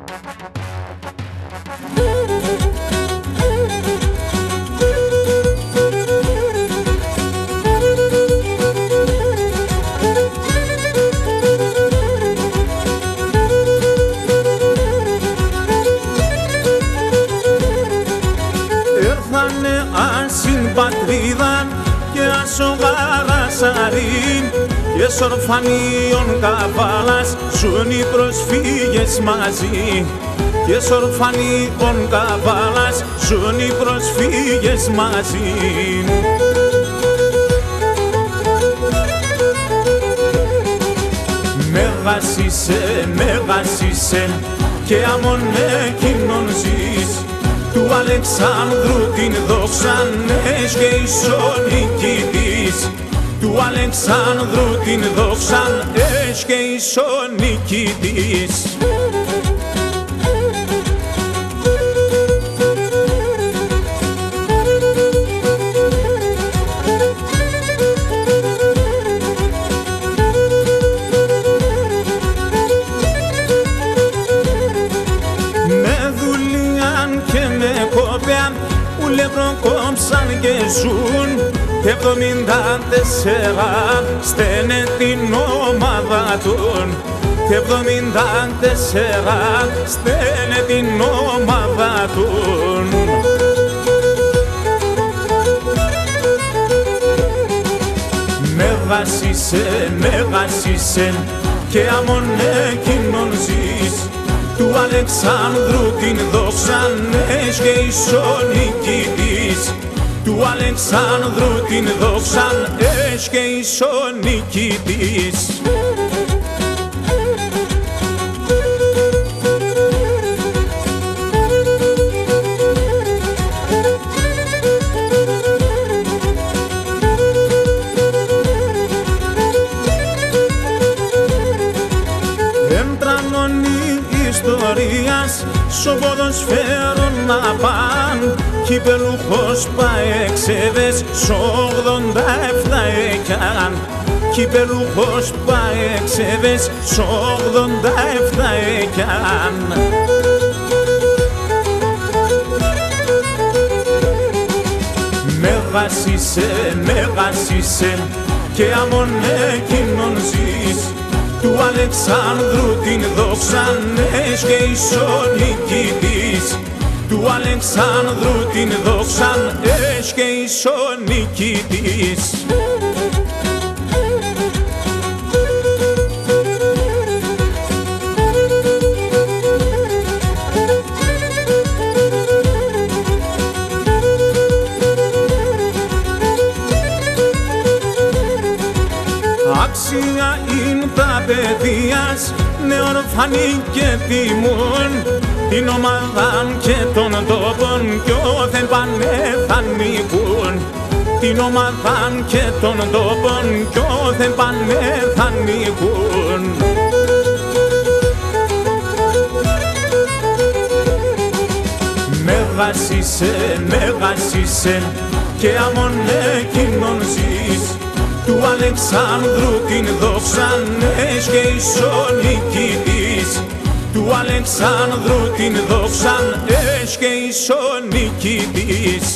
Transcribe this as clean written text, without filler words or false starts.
Έρθανε ασυμπατρίδαν και ασογαρασαρίν και σορφανίων καβάλας ζουν οι προσφύγες μαζί και σορφανίων καβάλας ζουν οι προσφύγες μαζί. Μεγασίσε και αμον εκείνον ζεις του Αλεξάνδρου την δόξαν και ισονικητής του Αλεξάνδρου την δόξαν και ισονικητής. Προκόψαν και ζουν και 74 στένε την ομάδα των και 74 στένε την ομάδα των. Μεγασίσε και αμον εκείνον ζεις του Αλεξάνδρου την δόξαν και ισονικητής του Αλεξάνδρου την δόξαν και ισονικητής. Ιστορίας στο ποδοσφαίρο να παν κυπελούχος Παεξέδες σ' 87 έκαν κυπελούχος Παεξέδες σ' 87 έκαν. Μεγασίσε και αμον εκείνον ζεις του Αλεξάνδρου την δόξαν και ισονικητής του Αλεξάνδρου την δόξαν και ισονικητής. Άξια είναι τα παιδείας, νεορφανή και τιμούν την ομαδάν και των τόπων κι όθεν πάνε θα νικούν την ομαδάν και των τόπων κι όθεν πάνε θα νικούν. Μεγασίσε και αμον εκείνον ζεις του Αλεξάνδρου την δόξαν και ισονικητής του Αλεξάνδρου την δόξαν και ισονικητής.